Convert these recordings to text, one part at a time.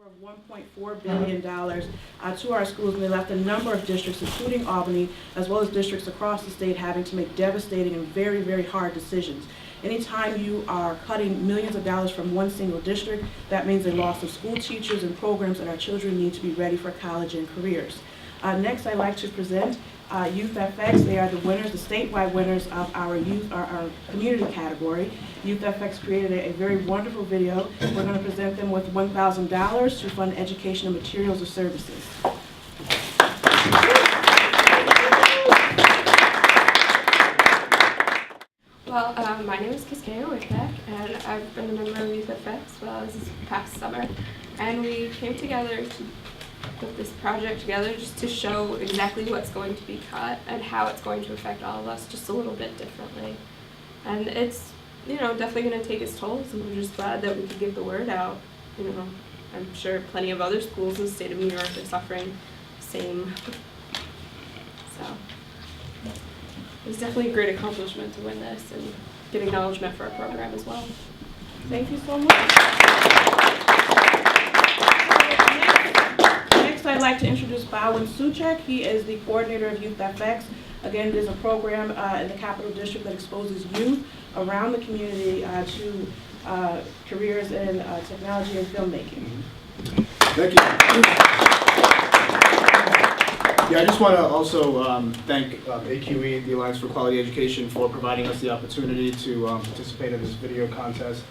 Of $1.4 billion to our schools, and they left a number of districts, including Albany, as well as districts across the state, having to make devastating and very, very hard decisions. Anytime you are cutting millions of dollars from one single district, that means a loss of school teachers and programs that our children need to be ready for college and careers. Next, I'd like to present Youth FX. They are the winners, the statewide winners of our our community category. Youth FX created a very wonderful video. We're going to present them with $1,000 to fund education and materials or services. Well, my name is Kiskaya Whitbeck, and I've been a member of Youth FX this past summer. And we came together to put this project together just to show exactly what's going to be cut and how it's going to affect all of us just a little bit differently. And it's, definitely going to take its toll, so we're just glad that we could get the word out. I'm sure plenty of other schools in the state of New York are suffering the same. So it was definitely a great accomplishment to win this and get acknowledgement for our program as well. Thank you so much. Next, I'd like to introduce Bowen Suchek. He is the coordinator of Youth FX. Again, it is a program in the Capital District that exposes youth around the community to careers in technology and filmmaking. Thank you. Yeah, I just want to also thank AQE, the Alliance for Quality Education, for providing us the opportunity to participate in this video contest.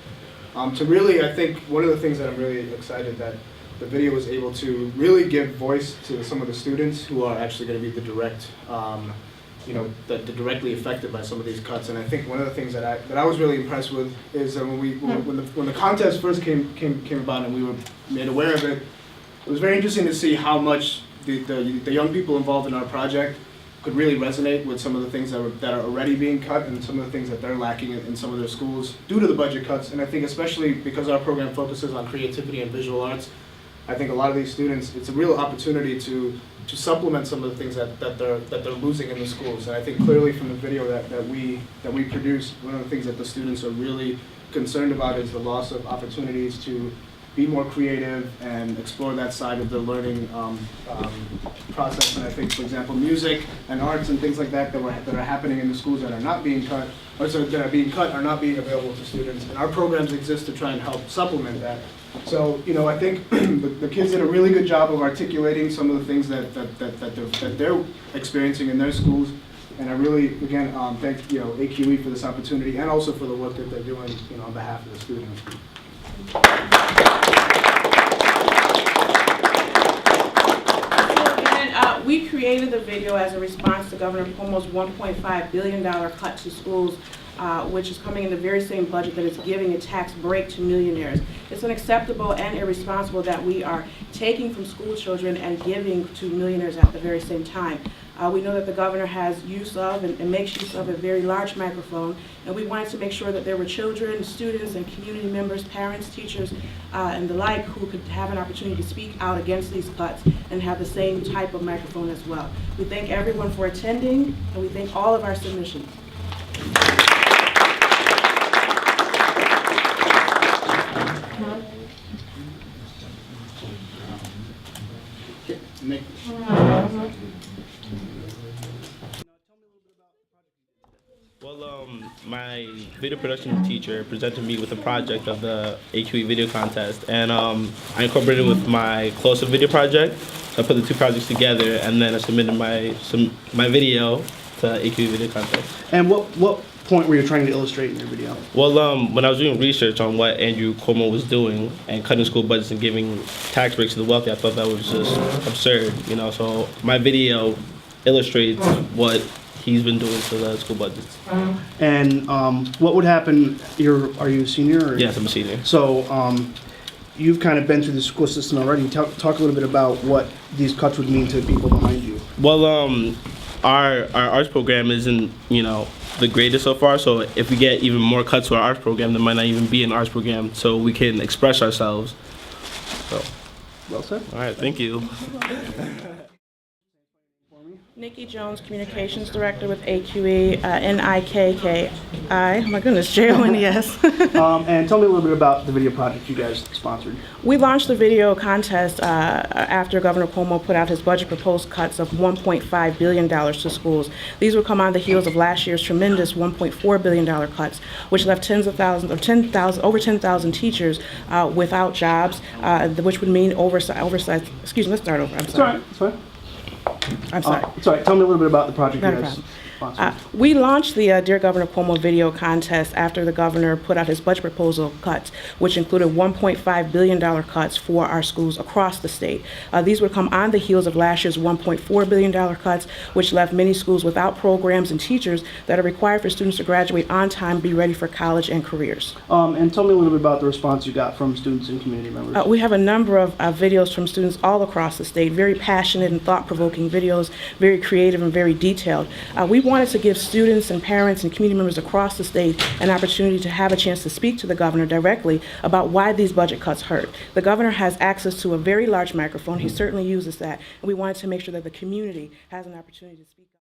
To really, I think one of the things that I'm really excited that the video was able to really give voice to some of the students who are actually going to be the direct, that directly affected by some of these cuts. And I think one of the things that I was really impressed with is when the contest first came about and we were made aware of it, it was very interesting to see how much the young people involved in our project could really resonate with some of the things that are already being cut and some of the things that they're lacking in some of their schools due to the budget cuts. And I think especially because our program focuses on creativity and visual arts, I think a lot of these students, it's a real opportunity to supplement some of the things that they're losing in the schools. And I think clearly from the video that we produced, one of the things that the students are really concerned about is the loss of opportunities to be more creative and explore that side of the learning process. And I think, for example, music and arts and things like that are happening in the schools that are not being cut, or so that are being cut are not being available to students. And our programs exist to try and help supplement that. So, I think the kids did a really good job of articulating some of the things that they're experiencing in their schools. And I really, again, thank AQE for this opportunity and also for the work that they're doing, on behalf of the students. We created the video as a response to Governor Cuomo's $1.5 billion cut to schools, which is coming in the very same budget that is giving a tax break to millionaires. It's unacceptable and irresponsible that we are taking from school children and giving to millionaires at the very same time. We know that the governor has use of and makes use of a very large microphone, and we wanted to make sure that there were children, students, and community members, parents, teachers, and the like who could have an opportunity to speak out against these cuts and have the same type of microphone as well. We thank everyone for attending, and we thank all of our submissions. Nick. Well, my video production teacher presented me with a project of the AQE video contest, and I incorporated it with my close-up video project. So I put the two projects together, and then I submitted my video to AQE video contest. And what point were you trying to illustrate in your video? Well, when I was doing research on what Andrew Cuomo was doing and cutting school budgets and giving tax breaks to the wealthy, I thought that was just absurd, So my video illustrates what he's been doing to the school budgets. And what would happen? Are you a senior? Or? Yes, I'm a senior. So you've kind of been through the school system already. Talk a little bit about what these cuts would mean to people behind you. Well, our arts program isn't the greatest so far. So if we get even more cuts to our arts program, there might not even be an arts program, so we can express ourselves. So. Well said. All right, thank you. Nikki Jones, Communications Director with AQE, NIKKI, oh my goodness, JONES. And tell me a little bit about the video project you guys sponsored. We launched the video contest after Governor Cuomo put out his budget proposed cuts of $1.5 billion to schools. These would come on the heels of last year's tremendous $1.4 billion cuts, which left tens of thousands, or over 10,000 teachers without jobs, which would mean oversized, excuse me, let's start over, I'm It's all sorry. right. It's fine. I'm sorry. It's all right. Tell me a little bit about the project Not you a guys problem. sponsored. We launched the Dear Governor Cuomo video contest after the governor put out his budget proposal cuts, which included $1.5 billion cuts for our schools across the state. These would come on the heels of last year's $1.4 billion cuts, which left many schools without programs and teachers that are required for students to graduate on time, be ready for college and careers. And tell me a little bit about the response you got from students and community members. We have a number of videos from students all across the state, very passionate and thought-provoking videos, very creative and very detailed. We wanted to give students and parents and community members across the state an opportunity to have a chance to speak to the governor directly about why these budget cuts hurt. The governor has access to a very large microphone. He certainly uses that, and we wanted to make sure that the community has an opportunity to speak up.